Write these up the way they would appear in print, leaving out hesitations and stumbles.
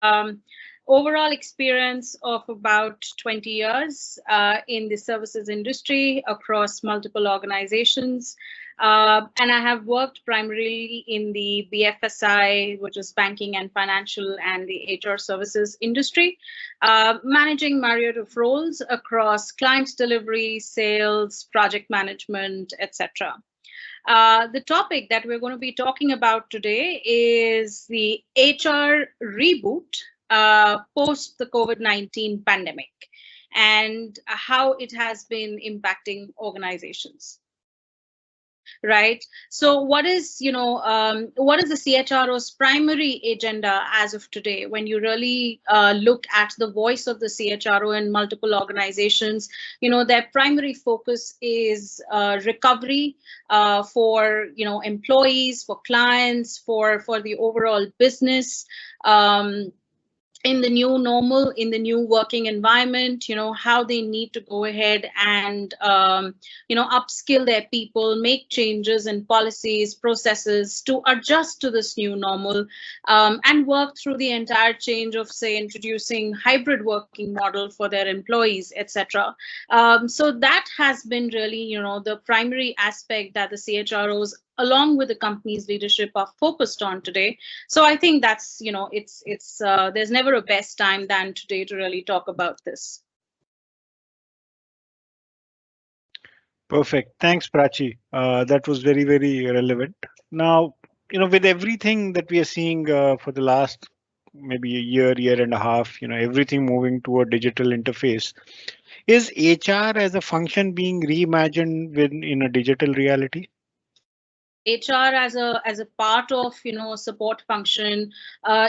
Um, Overall experience of about 20 years in the services industry across multiple organizations. And I have worked primarily in the BFSI, which is banking and financial, and the HR services industry, managing myriad of roles across client delivery, sales, project management, etc. The topic that we're going to be talking about today is the HR reboot post the COVID-19 pandemic and how it has been impacting organizations. Right. So what is the CHRO's primary agenda as of today? When you really look at the voice of the CHRO in multiple organizations, their primary focus is recovery for, employees, for clients, for the overall business. In the new normal, in the new working environment, how they need to go ahead and upskill their people, make changes in policies, processes to adjust to this new normal, and work through the entire change of, say, introducing hybrid working model for their employees, etc. So that has been really, the primary aspect that the CHROs along with the company's leadership are focused on today. So I think that's, it's there's never a best time than today to really talk about this. Perfect. Thanks, Prachi. That was very, very relevant. Now, with everything that we are seeing for the last maybe a year and a half, everything moving to a digital interface, is HR as a function being reimagined in a digital reality? HR as a part of support function,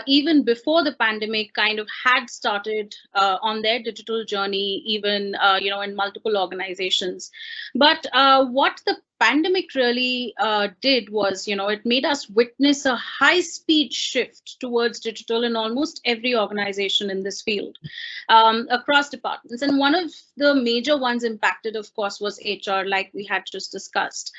even before the pandemic, kind of had started on their digital journey, even in multiple organizations. But what the pandemic really did was, it made us witness a high speed shift towards digital in almost every organization in this field, across departments. And one of the major ones impacted, of course, was HR, like we had just discussed.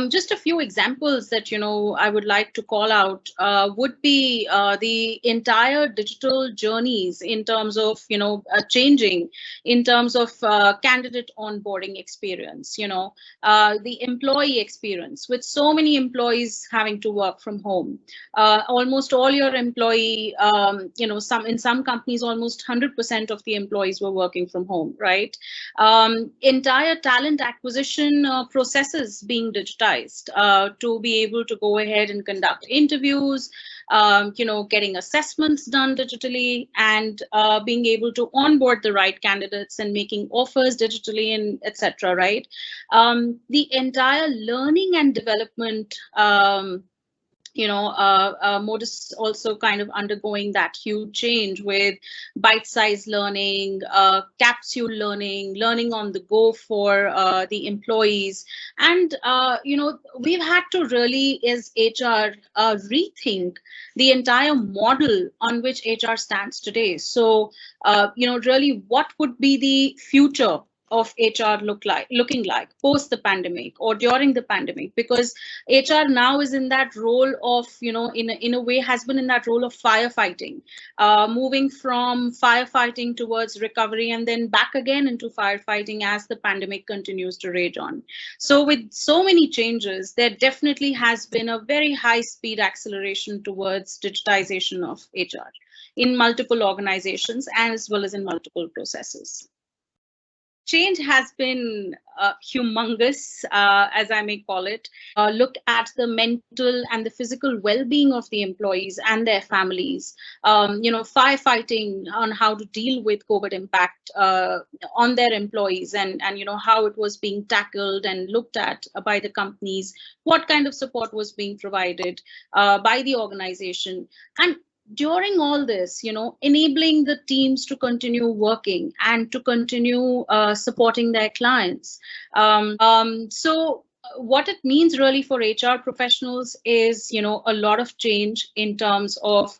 Just a few examples that I would like to call out would be the entire digital journeys in terms of changing in terms of candidate onboarding experience, the employee experience, with so many employees having to work from home. Almost all your employee, in some companies, almost 100% of the employees were working from home, right? Entire talent acquisition processes being digitized to be able to go ahead and conduct interviews, getting assessments done digitally, and being able to onboard the right candidates and making offers digitally, and etc. Right? The entire learning and development. Modus also kind of undergoing that huge change with bite-sized learning, capsule learning, learning on the go for the employees. And, we've had to really, as HR, rethink the entire model on which HR stands today. So, really, what would be the future of HR looking like post the pandemic or during the pandemic? Because HR now is in that role of, in a way has been in that role of firefighting, moving from firefighting towards recovery and then back again into firefighting as the pandemic continues to rage on. So with so many changes, there definitely has been a very high speed acceleration towards digitization of HR in multiple organizations as well as in multiple processes. Change has been humongous, as I may call it. Look at the mental and the physical well-being of the employees and their families. Firefighting on how to deal with COVID impact on their employees, and how it was being tackled and looked at by the companies. What kind of support was being provided by the organization, and during all this, enabling the teams to continue working and to continue supporting their clients. So what it means really for HR professionals is, a lot of change in terms of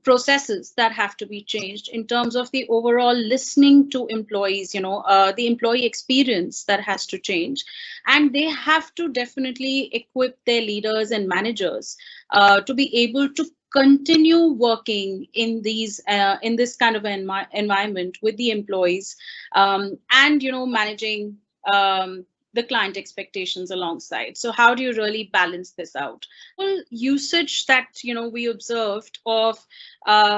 processes that have to be changed, in terms of the overall listening to employees, the employee experience that has to change. And they have to definitely equip their leaders and managers to be able to continue working in these in this kind of environment with the employees, and managing the client expectations alongside. So how do you really balance this out? Well, usage that we observed of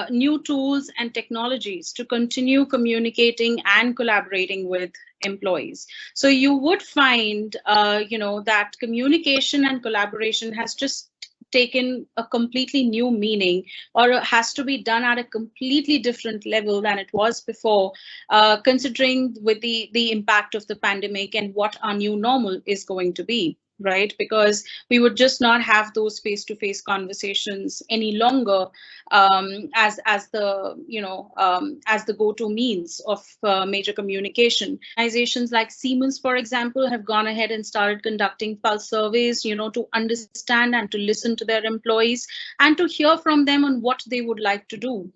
new tools and technologies to continue communicating and collaborating with employees. So you would find that communication and collaboration has just taken a completely new meaning, or has to be done at a completely different level than it was before, considering with the impact of the pandemic and what our new normal is going to be, right? Because we would just not have those face-to-face conversations any longer, as the go-to means of major communication. Organizations like Siemens, for example, have gone ahead and started conducting pulse surveys, to understand and to listen to their employees and to hear from them on what they would like to do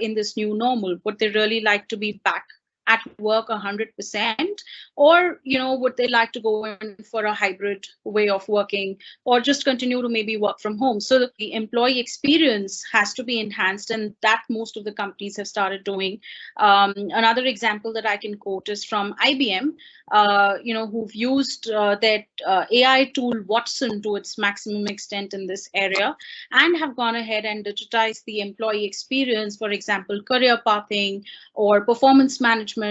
in this new normal. Would they really like to be back at work 100%, or would they like to go in for a hybrid way of working, or just continue to maybe work from home? So the employee experience has to be enhanced, and that most of the companies have started doing. Another example that I can quote is from IBM, who've used their AI tool Watson to its maximum extent in this area, and have gone ahead and digitized the employee experience, for example, career pathing or performance management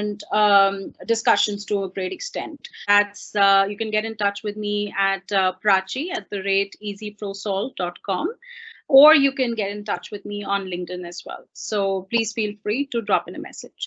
discussions to a great extent. That's you can get in touch with me at prachi@easyprosol.com, or you can get in touch with me on LinkedIn as well. So please feel free to drop in a message.